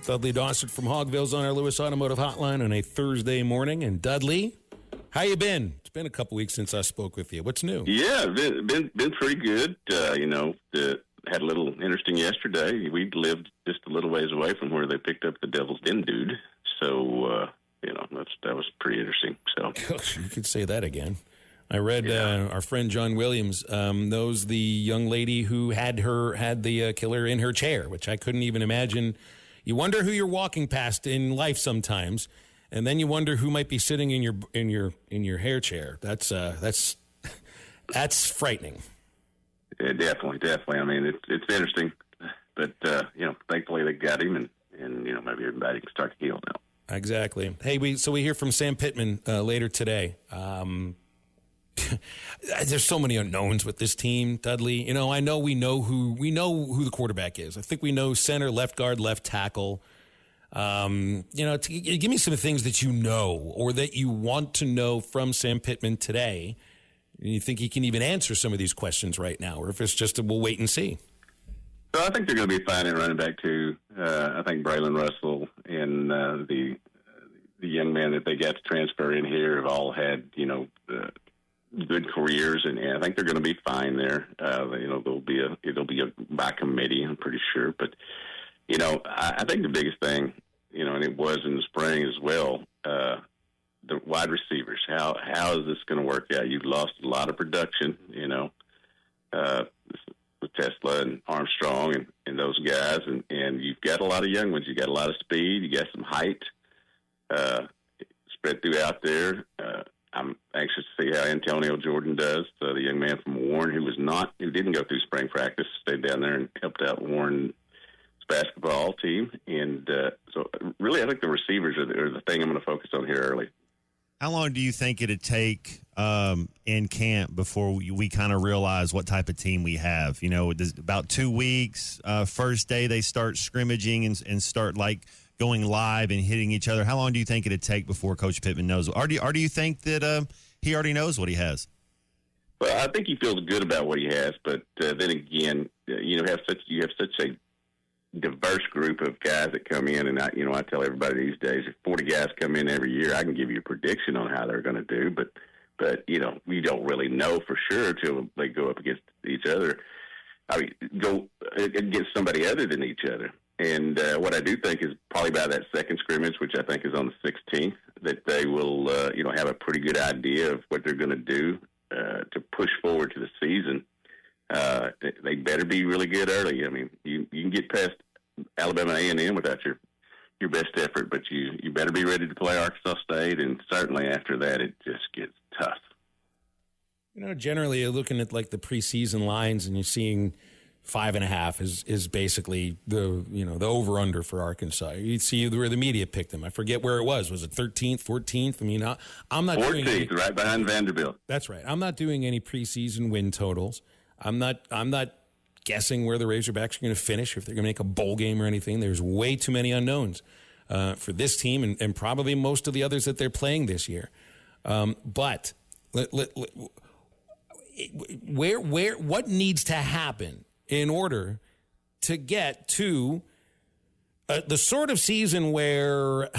Dudley Dawson from Hogville's on our Lewis Automotive Hotline on a Thursday morning. And Dudley, how you been? It's been a couple weeks since I spoke with you. What's new? Yeah, been pretty good. Had a little interesting yesterday. We lived just a little ways away from where they picked up the Devil's Den dude. So, that was pretty interesting. So you could say that again. I read our friend John Williams knows the young lady who had the killer in her chair, which I couldn't even imagine. You wonder who you're walking past in life sometimes, and then you wonder who might be sitting in your hair chair. That's frightening. Yeah, definitely. I mean, it's interesting, but thankfully they got him, and maybe everybody can start to heal now. Exactly. Hey, we hear from Sam Pittman later today. There's so many unknowns with this team, Dudley. I know we know who the quarterback is. I think we know center, left guard, left tackle. Give me some things that you know or that you want to know from Sam Pittman today. You think he can even answer some of these questions right now, or if it's just we'll wait and see? So I think they're going to be fine in running back too. I think Braylen Russell and the young man that they got to transfer in here have all had good careers, and I think they're going to be fine there. It'll be a by committee, I'm pretty sure. But I think the biggest thing, and it was in the spring as well. The wide receivers, how is this going to work out? You've lost a lot of production, with Tesla and Armstrong and those guys, and you've got a lot of young ones. You got a lot of speed. You got some height spread throughout there. I'm anxious to see how Antonio Jordan does, the young man from Warren who didn't go through spring practice, stayed down there and helped out Warren's basketball team. And so really I think the receivers are the thing I'm going to focus on here early. How long do you think it'd take in camp before we kind of realize what type of team we have? About 2 weeks. First day they start scrimmaging and start going live and hitting each other. How long do you think it'd take before Coach Pittman knows? Or do you think that he already knows what he has? Well, I think he feels good about what he has, but then again, you have such a diverse group of guys that come in, and I tell everybody these days, if 40 guys come in every year, I can give you a prediction on how they're going to do, but we don't really know for sure until they go up against each other. Go against somebody other than each other. And what I do think is probably by that second scrimmage, which I think is on the 16th, that they will have a pretty good idea of what they're going to do to push forward to the season. They better be really good early. I mean, you can get past Alabama A&M without your best effort, but you better be ready to play Arkansas State, and certainly after that it just gets tough. Generally you're looking at the preseason lines and you're seeing 5.5 is basically the over-under for Arkansas. You see where the media picked them. I forget where it was. Was it 13th, 14th? I mean, I'm not 14th, right behind Vanderbilt. That's right. I'm not doing any preseason win totals. I'm not guessing where the Razorbacks are going to finish, if they're going to make a bowl game or anything. There's way too many unknowns for this team and probably most of the others that they're playing this year. But what needs to happen in order to get to the sort of season where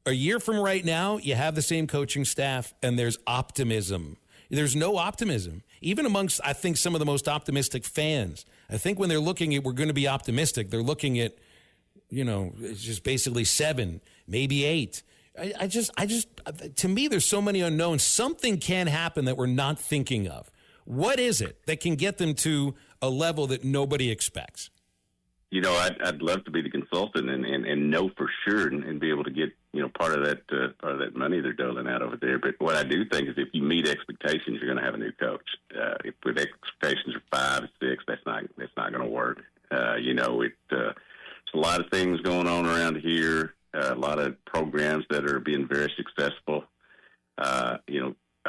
a year from right now, you have the same coaching staff and there's optimism. There's no optimism, even amongst, I think, some of the most optimistic fans. I think when they're looking at, we're going to be optimistic, they're looking at, it's just basically 7, maybe 8. I just, to me, there's so many unknowns. Something can happen that we're not thinking of. What is it that can get them to a level that nobody expects? I'd love to be the consultant and know for sure and be able to get part of that money they're doling out over there. But what I do think is if you meet expectations, you're going to have a new coach. If with expectations are 5 or 6, that's not going to work. It's a lot of things going on around here. A lot of programs that are being very successful.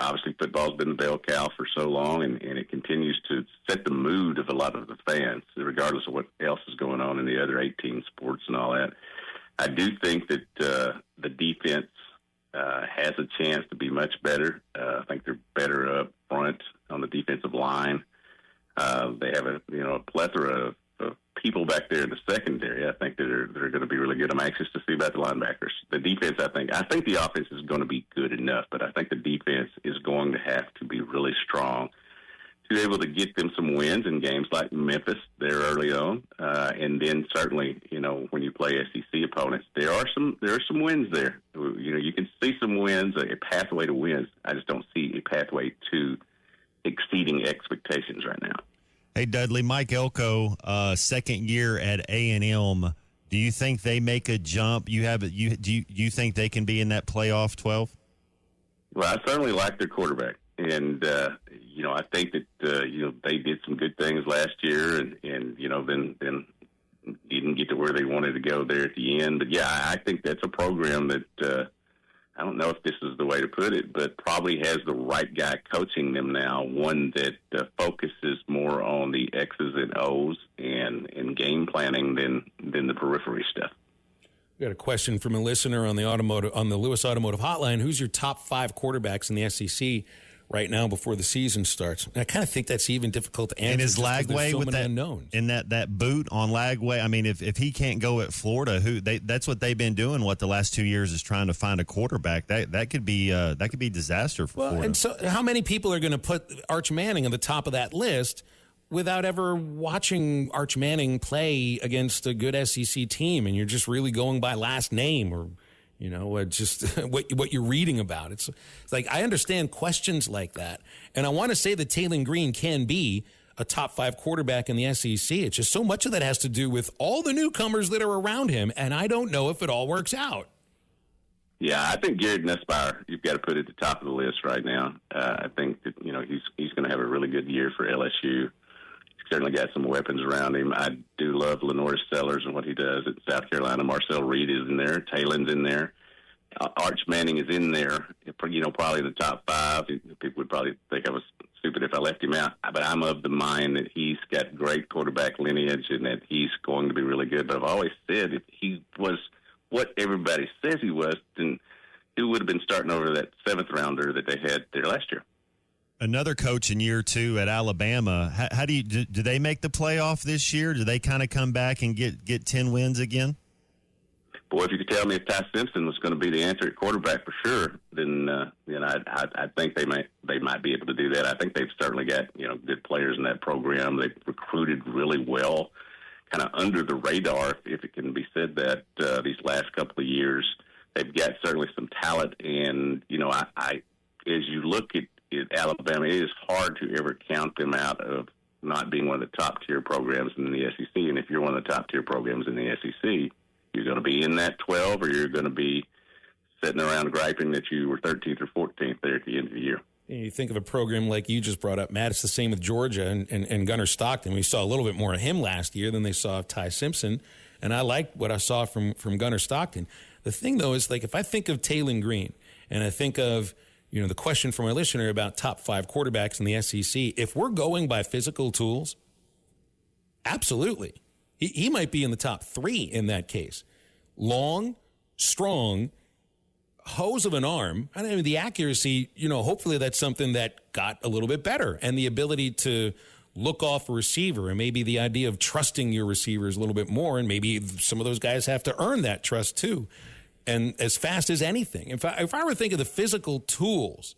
Obviously football's been the bell cow for so long, and it continues to set the mood of a lot of the fans, regardless of what else is going on in the other 18 sports and all that. I do think that the defense has a chance to be much better. I think they're better up front on the defensive line. They have a plethora of people back there in the secondary. I think that are good. I'm anxious to see about the linebackers. The defense, I think the offense is going to be good enough, but I think the defense is going to have to be really strong to be able to get them some wins in games like Memphis there early on, and then certainly, when you play SEC opponents, there are some wins there. You can see some wins, a pathway to wins. I just don't see a pathway to exceeding expectations right now. Hey, Dudley, Mike Elko, second year at A&M. Do you think they make a jump? Do you think they can be in that playoff 12? Well, I certainly like their quarterback. And, I think that, they did some good things last year and then didn't get to where they wanted to go there at the end. But, yeah, I think that's a program that I don't know if this is the way to put it, but probably has the right guy coaching them now, one that focuses more on the X's and O's and game planning than the periphery stuff. We got a question from a listener on the Lewis Automotive Hotline. Who's your top 5 quarterbacks in the SEC right now before the season starts? And I kind of think that's even difficult to answer. And is Lagway with that unknowns? And that boot on Lagway? I mean, if he can't go at Florida, that's what they've been doing. What the last 2 years is trying to find a quarterback. That could be disaster for Florida. And so how many people are going to put Arch Manning on the top of that list without ever watching Arch Manning play against a good SEC team, and you're just really going by last name or just what you're reading about? It's like, I understand questions like that, and I want to say that Tayen Green can be a top 5 quarterback in the SEC. It's just so much of that has to do with all the newcomers that are around him, and I don't know if it all works out. Yeah, I think Garrett Nussbauer, you've got to put at the top of the list right now. I think that he's going to have a really good year for LSU. Certainly got some weapons around him. I do love Lenore Sellers and what he does at South Carolina. Marcel Reed is in there. Taylor's in there. Arch Manning is in there. Probably the top 5. People would probably think I was stupid if I left him out. But I'm of the mind that he's got great quarterback lineage and that he's going to be really good. But I've always said if he was what everybody says he was, then he would have been starting over that 7th rounder that they had there last year. Another coach in year 2 at Alabama. How do they make the playoff this year? Do they kind of come back and get 10 wins again? Boy, if you could tell me if Ty Simpson was going to be the answer at quarterback for sure, then I think they might be able to do that. I think they've certainly got good players in that program. They've recruited really well, kind of under the radar, if it can be said that these last couple of years. They've got certainly some talent, and I as you look at Alabama, it is hard to ever count them out of not being one of the top-tier programs in the SEC. And if you're one of the top-tier programs in the SEC, you're going to be in that 12 or you're going to be sitting around griping that you were 13th or 14th there at the end of the year. You think of a program like you just brought up, Matt, it's the same with Georgia and Gunnar Stockton. We saw a little bit more of him last year than they saw of Ty Simpson, and I liked what I saw from Gunnar Stockton. The thing, though, is like if I think of Tayen Green and I think of the question from our listener about top 5 quarterbacks in the SEC, if we're going by physical tools, absolutely. He might be in the top 3 in that case. Long, strong, hose of an arm. I mean, the accuracy, hopefully that's something that got a little bit better. And the ability to look off a receiver and maybe the idea of trusting your receivers a little bit more. And maybe some of those guys have to earn that trust too. And as fast as anything. If I were to think of the physical tools,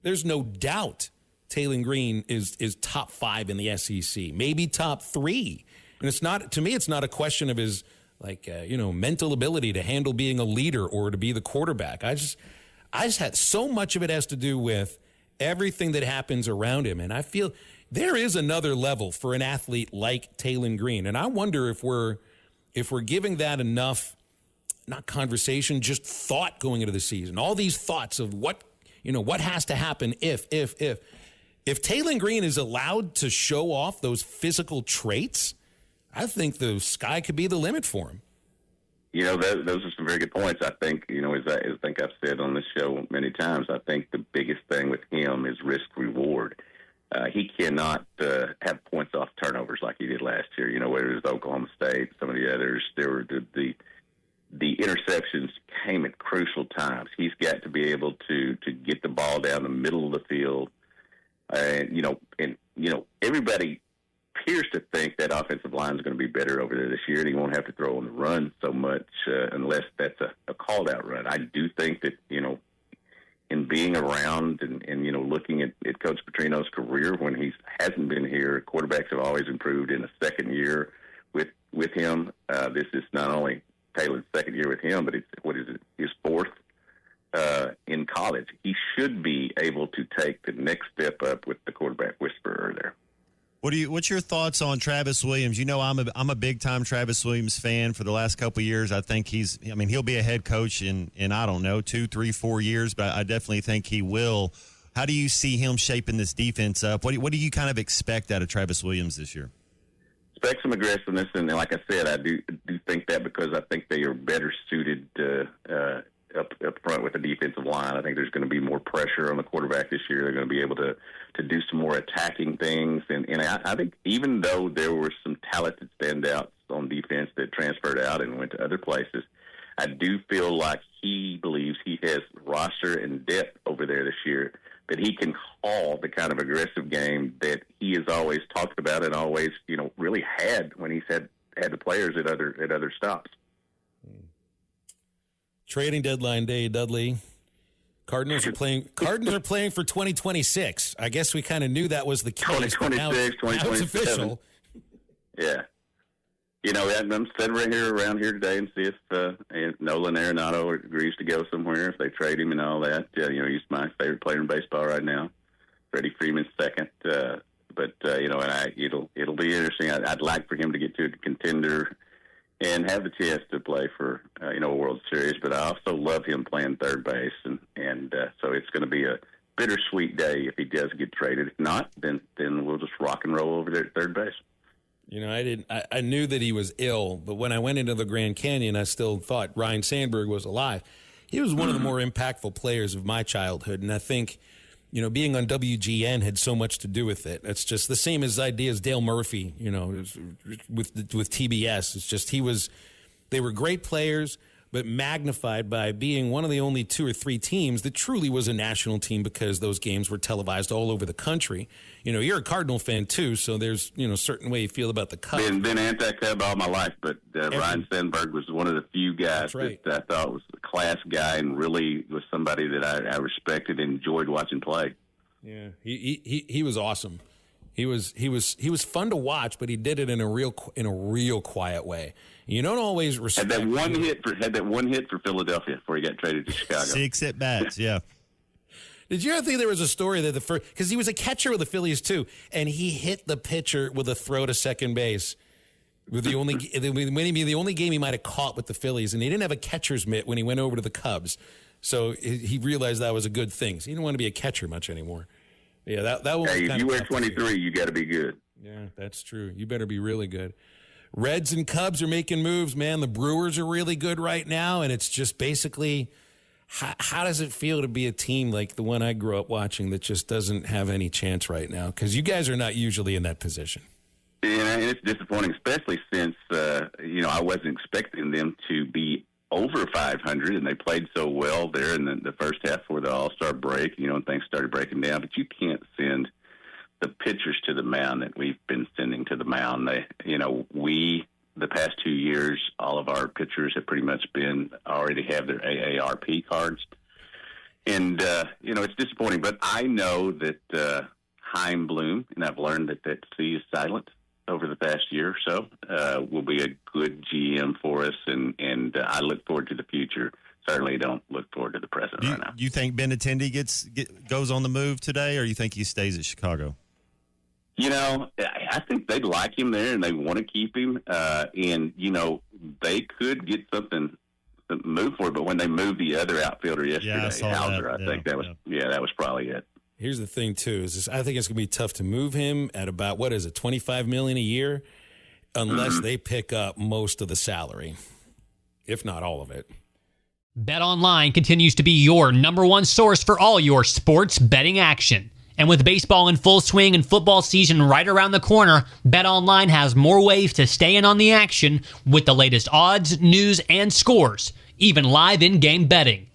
there's no doubt Tayen Green is top 5 in the SEC, maybe top 3. And it's not, to me, it's not a question of his mental ability to handle being a leader or to be the quarterback. I just had so much of it has to do with everything that happens around him. And I feel there is another level for an athlete like Tayen Green. And I wonder if we're giving that enough, not conversation, just thought going into the season. All these thoughts of what has to happen if Tayen Green is allowed to show off those physical traits, I think the sky could be the limit for him. Those are some very good points. I think, as I think I've said on this show many times, I think the biggest thing with him is risk reward. He cannot have points off turnovers like he did last year. Whether it was Oklahoma State, some of the others, there were the interceptions came at crucial times. He's got to be able to get the ball down the middle of the field. Everybody appears to think that offensive line is going to be better over there this year, and he won't have to throw on the run so much unless that's a called-out run. I do think that, in being around and looking at Coach Petrino's career when he hasn't been here, quarterbacks have always improved in a second year with him. This is not only Taylor's second year with him, but his fourth in college. He should be able to take the next step up with the quarterback whisperer there. What's your thoughts on Travis Williams? I'm a big time Travis Williams fan for the last couple of years. I think he'll be a head coach in I don't know, 2, 3, 4 years, but I definitely think he will. How do you see him shaping this defense up? What do you kind of expect out of Travis Williams this year? Expect some aggressiveness, and like I said, I do think that because I think they are better suited up front with the defensive line. I think there's going to be more pressure on the quarterback this year. They're going to be able to do some more attacking things. And I think even though there were some talented standouts on defense that transferred out and went to other places, I do feel like he believes he has roster and depth over there this year that he can call the kind of aggressive game that he has always talked about and always, really had when he's had the players at other stops. Trading deadline day, Dudley. Cardinals are playing for 2026. I guess we kind of knew that was the case. 2026, 2027. Yeah. I'm sitting around here today and see if Nolan Arenado agrees to go somewhere, if they trade him and all that. He's my favorite player in baseball right now. Freddie Freeman's second. But it'll be interesting. I'd like for him to get to a contender and have the chance to play for a World Series, but I also love him playing third base, and so it's going to be a bittersweet day if he does get traded. If not, then we'll just rock and roll over there at third base. I knew that he was ill, but when I went into the Grand Canyon, I still thought Ryan Sandberg was alive. He was one of the more impactful players of my childhood, and I think being on WGN had so much to do with it. It's just the same idea as Dale Murphy, with TBS. It's just they were great players, but magnified by being one of the only 2 or 3 teams that truly was a national team because those games were televised all over the country. You're a Cardinal fan too, so there's a certain way you feel about the Cubs. Been anti-Cub all my life, but Ryan Sandberg was one of the few guys that I thought was a class guy and really was somebody that I respected and enjoyed watching play. Yeah, he was awesome. He was fun to watch, but he did it in a real quiet way. You don't always respect. Had that one hit for Philadelphia before he got traded to Chicago. 6 at bats, yeah. Did you ever think there was a story that because he was a catcher with the Phillies too, and he hit the pitcher with a throw to second base with the only game he might have caught with the Phillies, and he didn't have a catcher's mitt when he went over to the Cubs, so he realized that was a good thing. So he didn't want to be a catcher much anymore. Yeah, that was. Hey, if you wear 23, you got to be good. Yeah, that's true. You better be really good. Reds and Cubs are making moves, man. The Brewers are really good right now, and it's just basically. How does it feel to be a team like the one I grew up watching that just doesn't have any chance right now? Because you guys are not usually in that position. Yeah, and it's disappointing, especially since, I wasn't expecting them to be over 500, and they played so well there in the first half for the All-Star break, and things started breaking down. But you can't send the pitchers to the mound that we've been sending to the mound. The past 2 years, all of our pitchers have pretty much already have their AARP cards. And, it's disappointing. But I know that Chaim Bloom, and I've learned that C is silent over the past year or so, will be a good GM for us. And I look forward to the future. Certainly don't look forward to the present right now. You think Benintendi goes on the move today, or you think he stays at Chicago? I think they'd like him there and they want to keep him. And they could get something to move for it. But when they moved the other outfielder yesterday, Hauser, I think that was probably it. Here's the thing, too, is I think it's going to be tough to move him at about, $25 million a year, unless they pick up most of the salary, if not all of it. BetOnline continues to be your number one source for all your sports betting action. And with baseball in full swing and football season right around the corner, BetOnline has more ways to stay in on the action with the latest odds, news, and scores, even live in-game betting.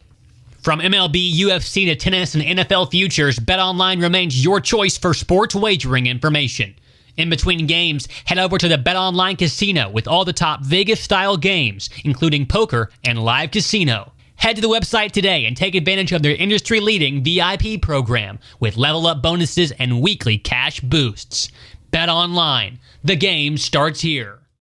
From MLB, UFC to tennis and NFL futures, BetOnline remains your choice for sports wagering information. In between games, head over to the BetOnline Casino with all the top Vegas-style games, including poker and live casino. Head to the website today and take advantage of their industry-leading VIP program with level-up bonuses and weekly cash boosts. BetOnline, the game starts here.